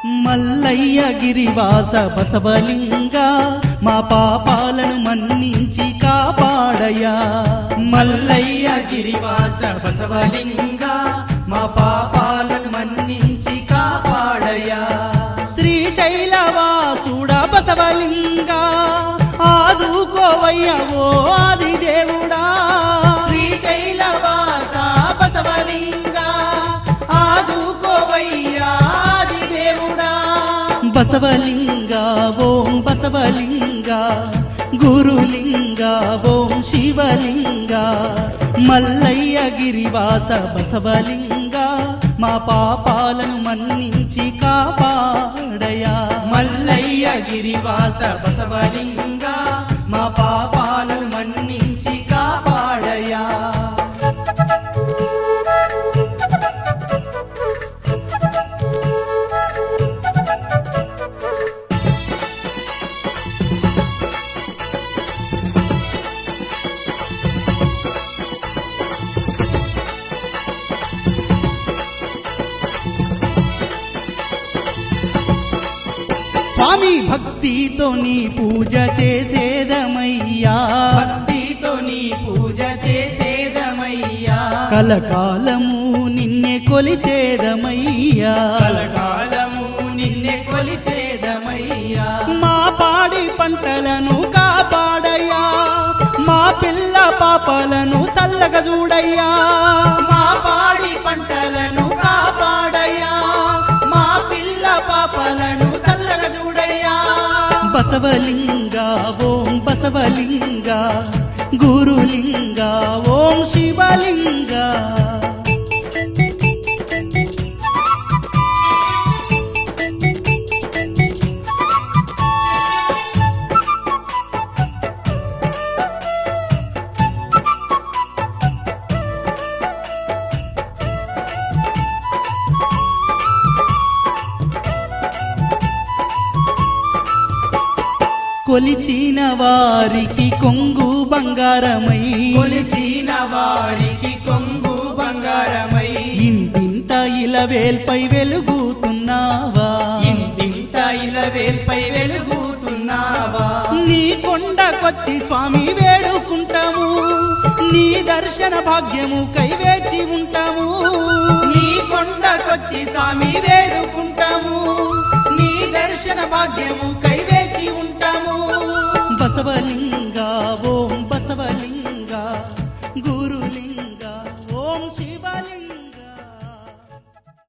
మల్లయ్య గిరివాస బసవలింగ మా పాపాలను మన్నించి కాపాడయా మల్లయ్య గిరివాస బసవలింగ మా పాపాలను మన్నించి కాపాడయా శ్రీశైలవాసుడ బసవలింగ ఆదుకోవయ్య ఓ ఆది దేవుడా శ్రీశైలవాస బసవలింగ ఆదుకోవయ్యా ఆది దేవుడా బసవలింగ ఓం బసవలింగ గురులింగ ఓం శివలింగ మల్లయ్య గిరివాస బసవలింగ మా పాపాలను మన్నించి కాపాడయా మల్లయ్య గిరివాస బసవలింగ మా పాపాలను మన్నించి కాపాడయా స్వామి భక్తితో నీ పూజ చేసేదమయ్యా భక్తితో నీ పూజ చేసేదమయ్యా కలకాలము నిన్నే కొలిచేదమయ్యా కలకాలము నిన్నే కొలిచేదమయ్యా మా పాడి పంటలను కాపాడయ్యా మా పిల్ల పాపాలను చల్లగా చూడయ్యా మా పాడి పంటలను కాపాడయ్యా మా పిల్ల పాపలను చల్లగా చూడయ్యా బసవలింగ ఓం బసవలింగ గురులింగ ఓం శివలింగ కొలిచిన వారికి కొంగు బంగారమై కొలిచిన వారికి కొంగు బంగారమై ఇంటింట ఇలవేల్పై వెలుగుతున్నావా ఇంటింట ఇలవేల్పై వెలుగుతున్నావా నీ కొండకొచ్చి స్వామి వేడుకుంటాము నీ దర్శన భాగ్యము కైవేచి ఉంటాము నీ కొండకొచ్చి స్వామి వేడుకుంటాము నీ దర్శన భాగ్యము